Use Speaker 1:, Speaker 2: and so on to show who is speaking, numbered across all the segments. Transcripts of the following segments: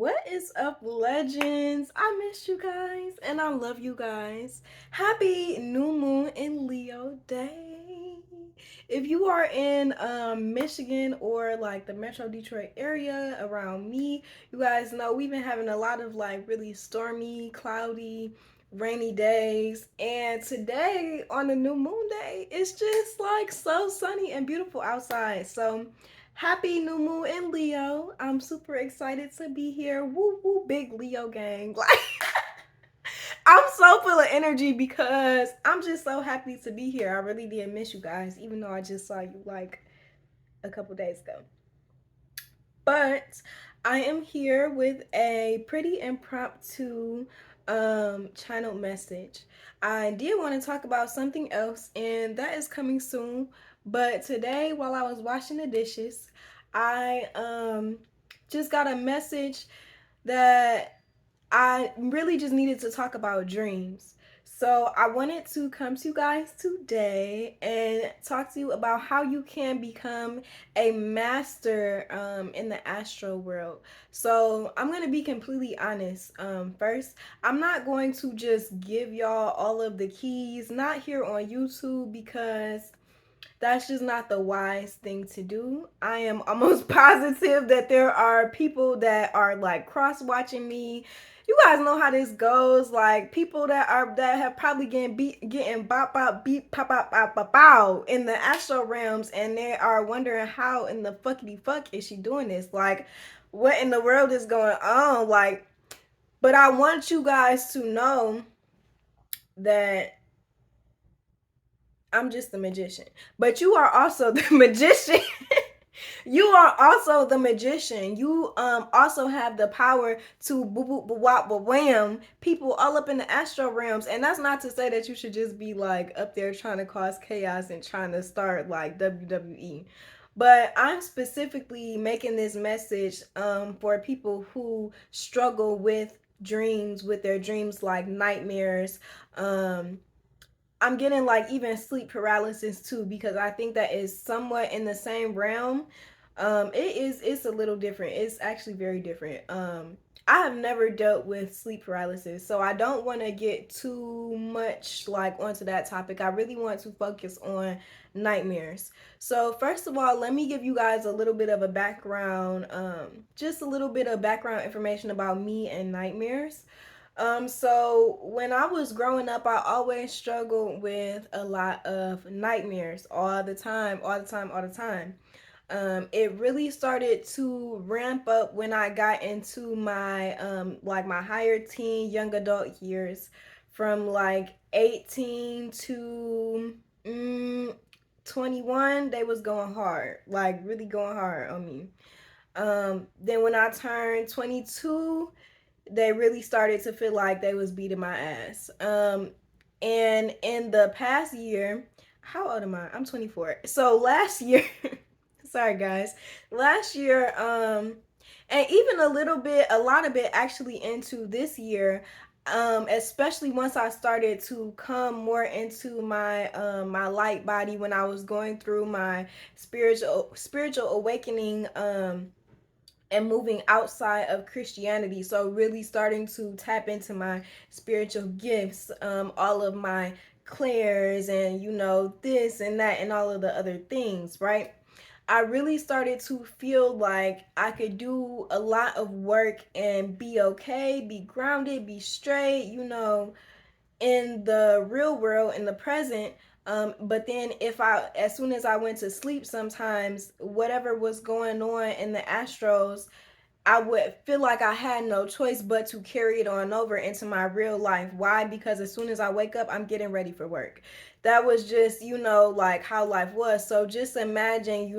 Speaker 1: What is up, legends? I missed you guys and I love you guys. Happy new moon in Leo day. If you are in Michigan or like the Metro Detroit area around me, you guys know we've been having a lot of like really stormy, cloudy, rainy days. And today on the new moon day, it's just like so sunny and beautiful outside. So happy new moon in Leo. I'm super excited to be here. Woo woo, big Leo gang. Like, I'm so full of energy because I'm just so happy to be here. I really did miss you guys, even though I just saw you like a couple days ago. But I am here with a pretty impromptu channel message. I did want to talk about something else, and that is coming soon. But today, while I was washing the dishes, I just got a message that I really just needed to talk about dreams. So I wanted to come to you guys today and talk to you about how you can become a master in the astral world. So I'm gonna be completely honest. First, I'm not going to just give y'all all of the keys, not here on YouTube, because that's just not the wise thing to do. I am almost positive that there are people that are like cross watching me. You guys know how this goes. Like people that have probably getting bop bop beep pop pop pop pop pow in the astral realms, and they are wondering how in the fuckity fuck is she doing this? Like, what in the world is going on? Like, but I want you guys to know that I'm just the magician. But you are also the magician. You are also the magician. You also have the power to boo boo boo wop wham people all up in the astral realms. And that's not to say that you should just be like up there trying to cause chaos and trying to start like WWE. But I'm specifically making this message for people who struggle with dreams, with their dreams like nightmares, I'm getting like even sleep paralysis too, because I think that is somewhat in the same realm. It's a little different. It's actually very different. I have never dealt with sleep paralysis, so I don't want to get too much like onto that topic. I really want to focus on nightmares. So first of all, let me give you guys a little bit of a background, just a little bit of background information about me and nightmares. So when I was growing up, I always struggled with a lot of nightmares all the time, all the time, all the time. It really started to ramp up when I got into my like my higher teen, young adult years, from like 18 to 21. They was going hard, like really going hard on me. Then when I turned 22, they really started to feel like they was beating my ass. And in the past year, how old am I? I'm 24. So last year, sorry guys, last year, and even a lot of it actually into this year, especially once I started to come more into my light body when I was going through my spiritual awakening, and moving outside of Christianity. So really starting to tap into my spiritual gifts, all of my clairs and this and that and all of the other things, right? I really started to feel like I could do a lot of work and be okay, be grounded, be straight, in the real world, in the present. But then as soon as I went to sleep, sometimes whatever was going on in the astros, I would feel like I had no choice but to carry it on over into my real life. Why? Because as soon as I wake up, I'm getting ready for work. That was just, like how life was. So just imagine,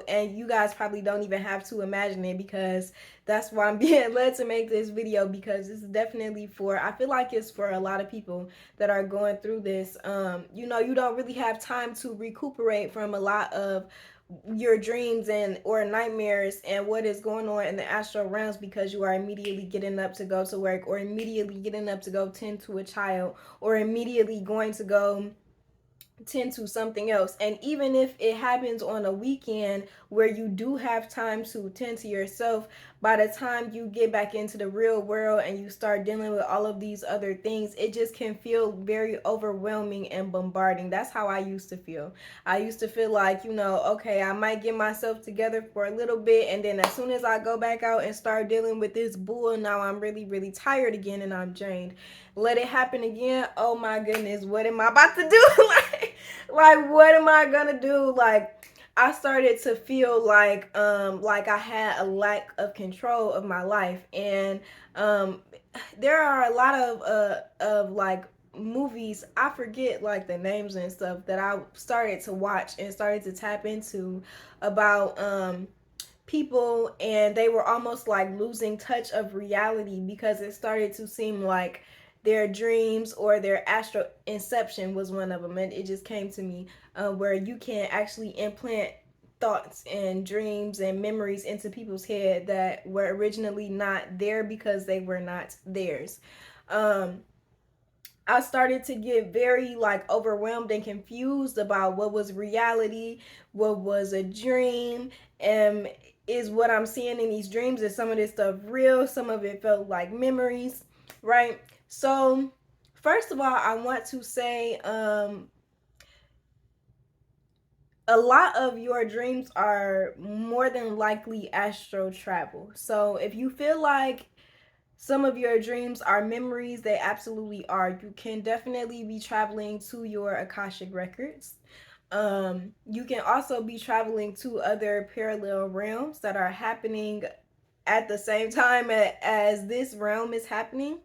Speaker 1: and you guys probably don't even have to imagine it, because that's why I'm being led to make this video, because it's definitely I feel like it's for a lot of people that are going through this. You don't really have time to recuperate from a lot of your dreams and or nightmares and what is going on in the astral realms, because you are immediately getting up to go to work, or immediately getting up to go tend to a child, or immediately going to go tend to something else. And even if it happens on a weekend where you do have time to tend to yourself, by the time you get back into the real world and you start dealing with all of these other things, it just can feel very overwhelming and bombarding. That's how I used to feel. I used to feel like, okay, I might get myself together for a little bit, and then as soon as I go back out and start dealing with this bull, now I'm really, really tired again and I'm drained. Let it happen again. Oh my goodness, what am I about to do? like what am I gonna do? Like, I started to feel like I had a lack of control of my life. And um there are a lot of like movies, I forget like the names and stuff, that I started to watch and started to tap into about people, and they were almost like losing touch of reality because it started to seem like their dreams or their astral inception was one of them. And it just came to me, where you can actually implant thoughts and dreams and memories into people's head that were originally not there because they were not theirs. um I started to get very like overwhelmed and confused about what was reality, what was a dream, and is what I'm seeing in these dreams, is some of this stuff real, some of it felt like memories, right? So, first of all, I want to say a lot of your dreams are more than likely astral travel. So, if you feel like some of your dreams are memories, they absolutely are. You can definitely be traveling to your Akashic records. You can also be traveling to other parallel realms that are happening at the same time as this realm is happening.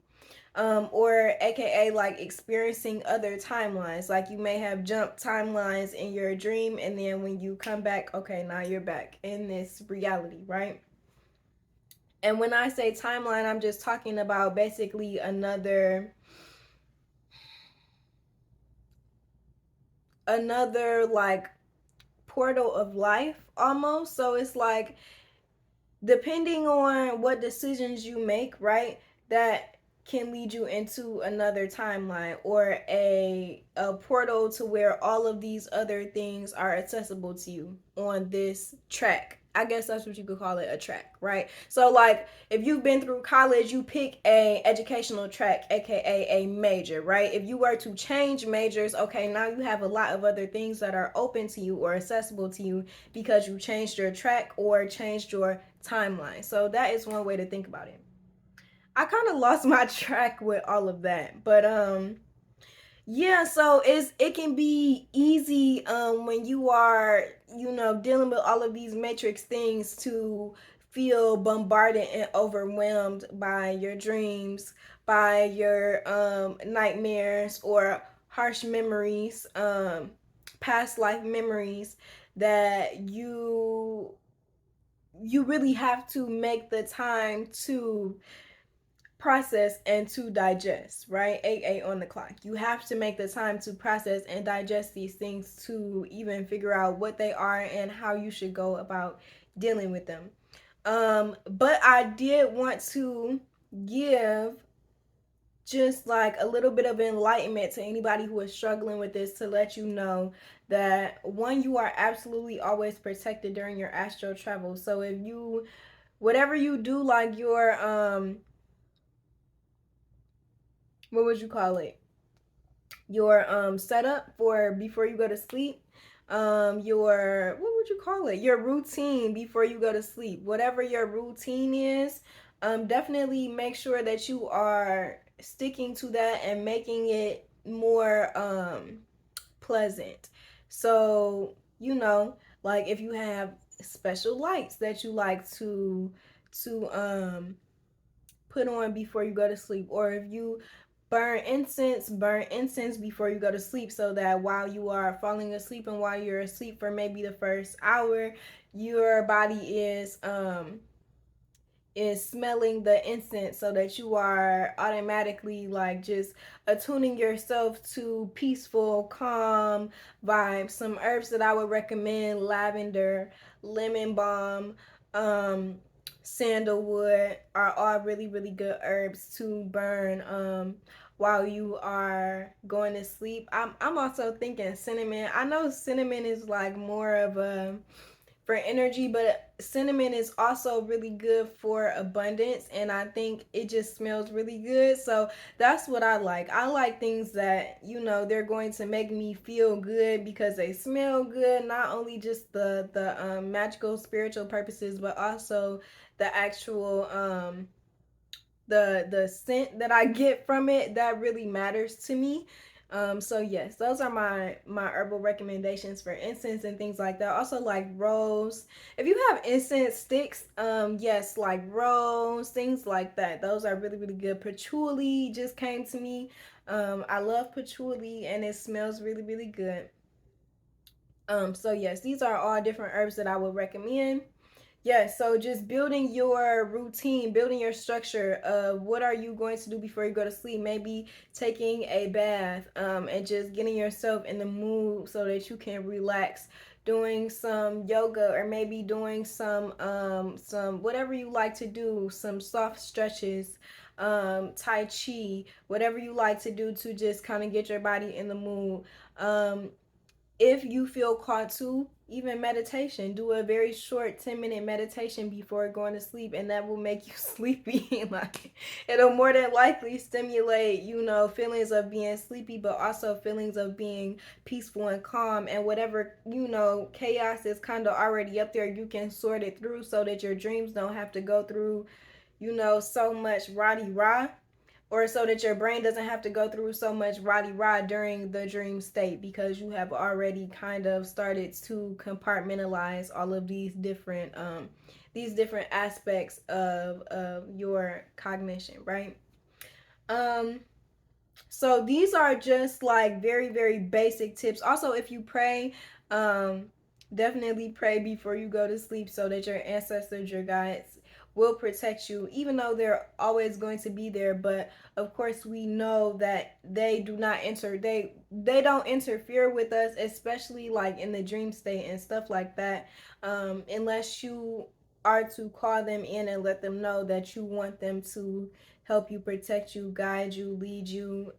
Speaker 1: Or aka like experiencing other timelines. Like you may have jumped timelines in your dream, and then when you come back, okay, now you're back in this reality, right? And when I say timeline, I'm just talking about basically another like portal of life almost. So it's like, depending on what decisions you make, right? That can lead you into another timeline, or a portal to where all of these other things are accessible to you on this track. I guess that's what you could call it, a track, right? So like if you've been through college, you pick a educational track, aka a major, right? If you were to change majors, okay, now you have a lot of other things that are open to you or accessible to you because you changed your track or changed your timeline. So that is one way to think about it. I kind of lost my track with all of that, but yeah, so it can be easy when you are, dealing with all of these matrix things, to feel bombarded and overwhelmed by your dreams, by your nightmares or harsh memories, past life memories, that you really have to make the time to process and to digest, right? 8 on the clock. You have to make the time to process and digest these things to even figure out what they are and how you should go about dealing with them. But I did want to give just like a little bit of enlightenment to anybody who is struggling with this, to let you know that one, you are absolutely always protected during your astral travel. So if you, whatever you do, like your what would you call it, your setup for before you go to sleep, your, what would you call it, your routine before you go to sleep, whatever your routine is, definitely make sure that you are sticking to that and making it more pleasant. So, like if you have special lights that you like to put on before you go to sleep, or if you burn incense before you go to sleep, so that while you are falling asleep and while you're asleep for maybe the first hour, your body is smelling the incense, so that you are automatically like just attuning yourself to peaceful, calm vibes. Some herbs that I would recommend: lavender, lemon balm, um, sandalwood are all really, really good herbs to burn while you are going to sleep. I'm also thinking cinnamon. I know cinnamon is like more of a for energy, but cinnamon is also really good for abundance, and I think it just smells really good. So that's what I like. I like things that, they're going to make me feel good because they smell good, not only just the magical spiritual purposes, but also the actual the scent that I get from it, that really matters to me. So yes, those are my herbal recommendations for incense and things like that. Also like rose. If you have incense sticks, yes, like rose, things like that. Those are really, really good. Patchouli just came to me. I love patchouli and it smells really, really good. So yes, these are all different herbs that I would recommend. Yes, so just building your routine, building your structure of what are you going to do before you go to sleep. Maybe taking a bath, and just getting yourself in the mood so that you can relax. Doing some yoga, or maybe doing some whatever you like to do, some soft stretches, tai chi, whatever you like to do to just kind of get your body in the mood. If you feel called to, even meditation, do a very short 10-minute meditation before going to sleep, and that will make you sleepy. Like, it'll more than likely stimulate, feelings of being sleepy, but also feelings of being peaceful and calm. And whatever, chaos is kind of already up there, you can sort it through so that your dreams don't have to go through, so much rah, or so that your brain doesn't have to go through so much rah during the dream state, because you have already kind of started to compartmentalize all of these different aspects of your cognition, right? um so these are just like very, very basic tips. Also, if you pray, um, definitely pray before you go to sleep so that your ancestors, your guides, will protect you, even though they're always going to be there. But of course, we know that they don't interfere with us, especially like in the dream state and stuff like that, unless you are to call them in and let them know that you want them to help you, protect you, guide you, lead you,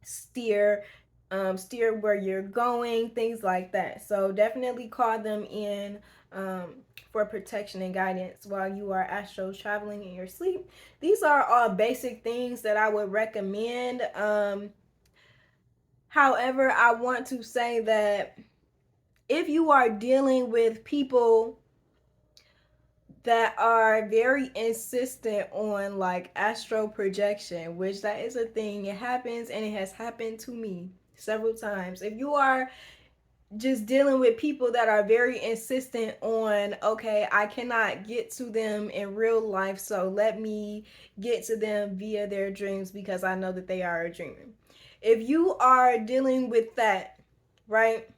Speaker 1: steer steer where you're going, things like that. So definitely call them in, um, for protection and guidance while you are astral traveling in your sleep. These are all basic things that I would recommend. However, I want to say that if you are dealing with people that are very insistent on like astral projection, which that is a thing. It happens, and it has happened to me several times. If you are just dealing with people that are very insistent on, okay, I cannot get to them in real life, so let me get to them via their dreams because I know that they are a dreamer. If you are dealing with that, right?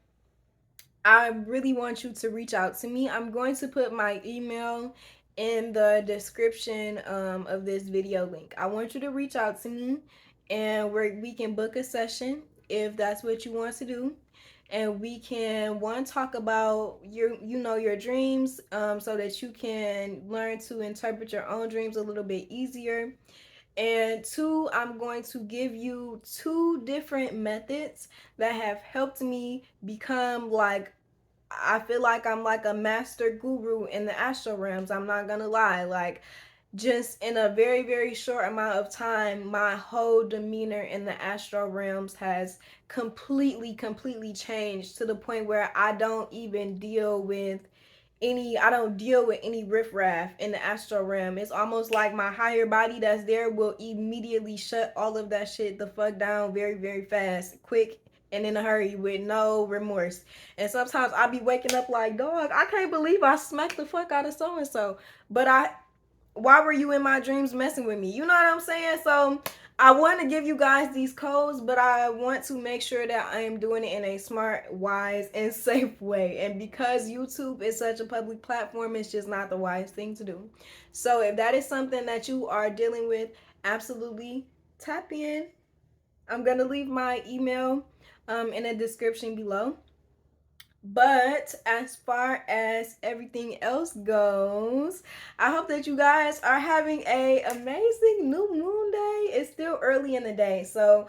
Speaker 1: I really want you to reach out to me. I'm going to put my email in the description, of this video link. I want you to reach out to me, and we can book a session if that's what you want to do. And we can, one, talk about your dreams, so that you can learn to interpret your own dreams a little bit easier. And two, I'm going to give you two different methods that have helped me become like, I feel like I'm like a master guru in the astral realms. I'm not gonna lie. Like, just in a very, very short amount of time, my whole demeanor in the astral realms has completely changed, to the point where I don't deal with any riffraff in the astral realm. It's almost like my higher body that's there will immediately shut all of that shit the fuck down very, very fast, quick, and in a hurry, with no remorse. And sometimes I be waking up like, dog, I can't believe I smacked the fuck out of so and so. But why were you in my dreams messing with me? You know what I'm saying? So I want to give you guys these codes, but I want to make sure that I am doing it in a smart, wise, and safe way. And because YouTube is such a public platform, it's just not the wise thing to do. So if that is something that you are dealing with, absolutely tap in. I'm going to leave my email, in the description below. But as far as everything else goes, I hope that you guys are having a amazing new moon day. It's still early in the day, so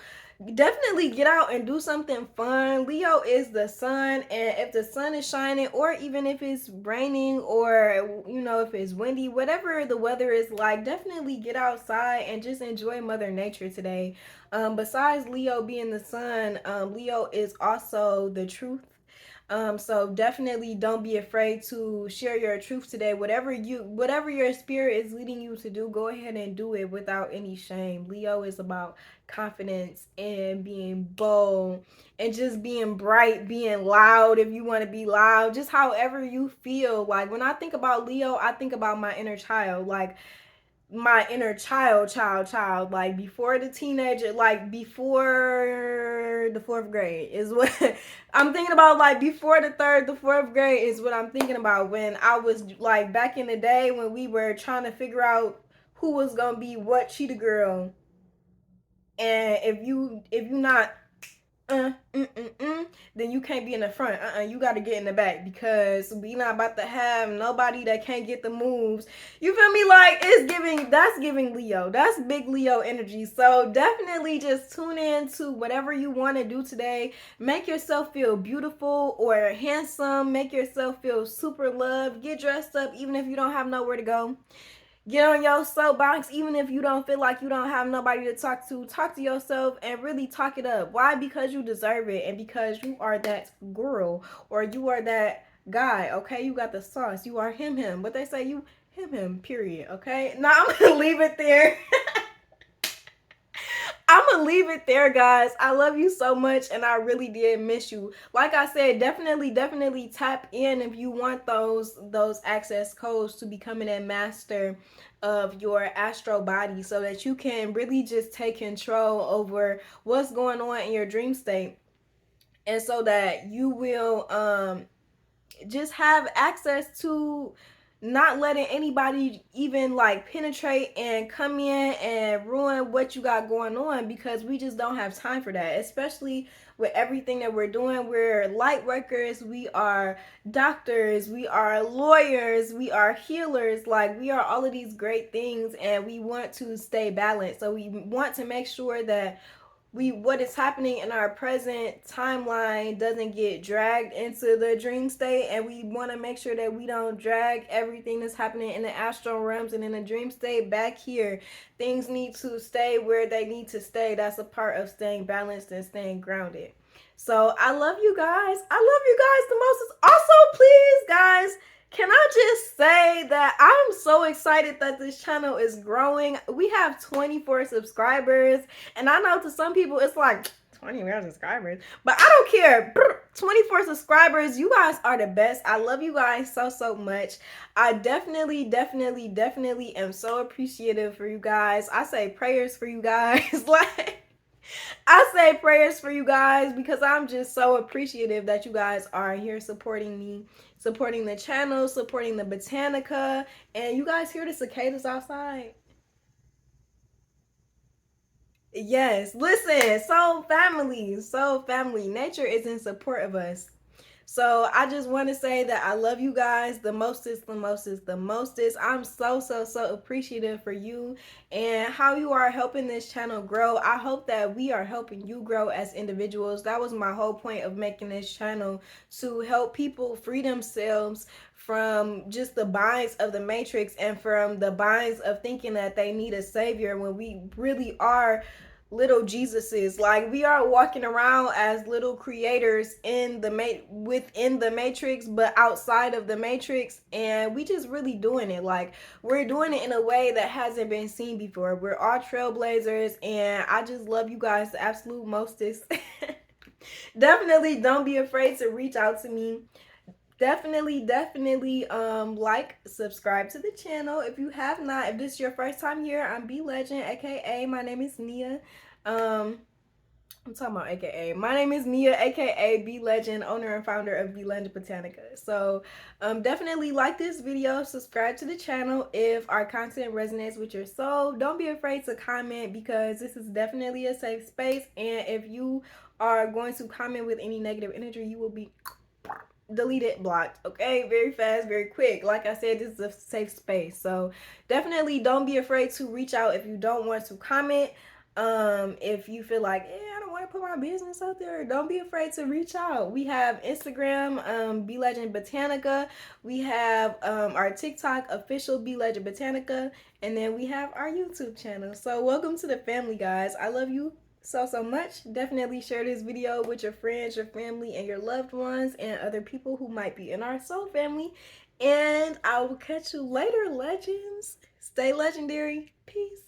Speaker 1: definitely get out and do something fun. Leo is the sun, and if the sun is shining, or even if it's raining, or if it's windy, whatever the weather is like, definitely get outside and just enjoy Mother Nature today. Besides Leo being the sun, Leo is also the truth. So definitely don't be afraid to share your truth today. Whatever your spirit is leading you to do, go ahead and do it without any shame. Leo is about confidence and being bold and just being bright, being loud if you want to be loud, just however you feel. Like when I think about Leo, I think about my inner child. Like my inner child, like before the teenager, like before the fourth grade is what I'm thinking about. Like before the fourth grade is what I'm thinking about, when I was like back in the day when we were trying to figure out who was gonna be what cheetah girl. And if you not then you can't be in the front. You got to get in the back, because we not about to have nobody that can't get the moves. You feel me? Like that's giving Leo. That's big Leo energy. So definitely just tune in to whatever you want to do today. Make yourself feel beautiful or handsome. Make yourself feel super loved. Get dressed up even if you don't have nowhere to go. Get on your soapbox, even if you don't feel like you don't have nobody to talk to. Talk to yourself and really talk it up. Why? Because you deserve it, and because you are that girl, or you are that guy. Okay, you got the sauce. You are him. What they say, you him. Period. Okay. Now I'm gonna leave it there. I'm gonna leave it there, guys. I love you so much, and I really did miss you. Like I said, definitely tap in if you want those access codes to becoming a master of your astral body, so that you can really just take control over what's going on in your dream state, and so that you will just have access to not letting anybody even like penetrate and come in and ruin what you got going on, because we just don't have time for that, especially with everything that we're doing. We're light workers, we are doctors, we are lawyers, we are healers. Like we are all of these great things, and we want to stay balanced. So we want to make sure that what is happening in our present timeline doesn't get dragged into the dream state, and we want to make sure that we don't drag everything that's happening in the astral realms and in the dream state back here. Things need to stay where they need to stay. That's a part of staying balanced and staying grounded. So I love you guys. I love you guys the most. Also, please guys, can I just say that I'm so excited that this channel is growing. We have 24 subscribers, and I know to some people it's like 24 subscribers, but I don't care. 24 subscribers. You guys are the best. I love you guys so much. I definitely am so appreciative for you guys. I say prayers for you guys. Like I say prayers for you guys, because I'm just so appreciative that you guys are here supporting me, supporting the channel, supporting the Botanica, and you guys hear the cicadas outside. Yes, listen, so family, nature is in support of us. So I just want to say that I love you guys the mostest. I'm so appreciative for you and how you are helping this channel grow. I hope that we are helping you grow as individuals. That was my whole point of making this channel, to help people free themselves from just the binds of the matrix, and from the binds of thinking that they need a savior, when we really are little Jesuses. Like we are walking around as little creators in the within the matrix, but outside of the matrix, and we just really doing it. Like we're doing it in a way that hasn't been seen before. We're all trailblazers, and I just love you guys the absolute mostest. Definitely don't be afraid to reach out to me. Definitely like, subscribe to the channel if you have not. If this is your first time here, I'm B Legend, aka my name is Nia. I'm talking about AKA. My name is Nia, aka B Legend, owner and founder of Blend Botanica. So definitely like this video, subscribe to the channel if our content resonates with your soul. Don't be afraid to comment, because this is definitely a safe space, and if you are going to comment with any negative energy, you will be deleted, blocked. Okay, very fast, very quick. Like I said, this is a safe space, so definitely don't be afraid to reach out if you don't want to comment. If you feel like, I don't want to put my business out there, don't be afraid to reach out. We have Instagram, Be Legend Botanica. We have our TikTok, official Be Legend Botanica, and then we have our YouTube channel. So welcome to the family, guys. I love you so much. Definitely share this video with your friends, your family, and your loved ones, and other people who might be in our soul family. And I will catch you later, legends. Stay legendary. Peace.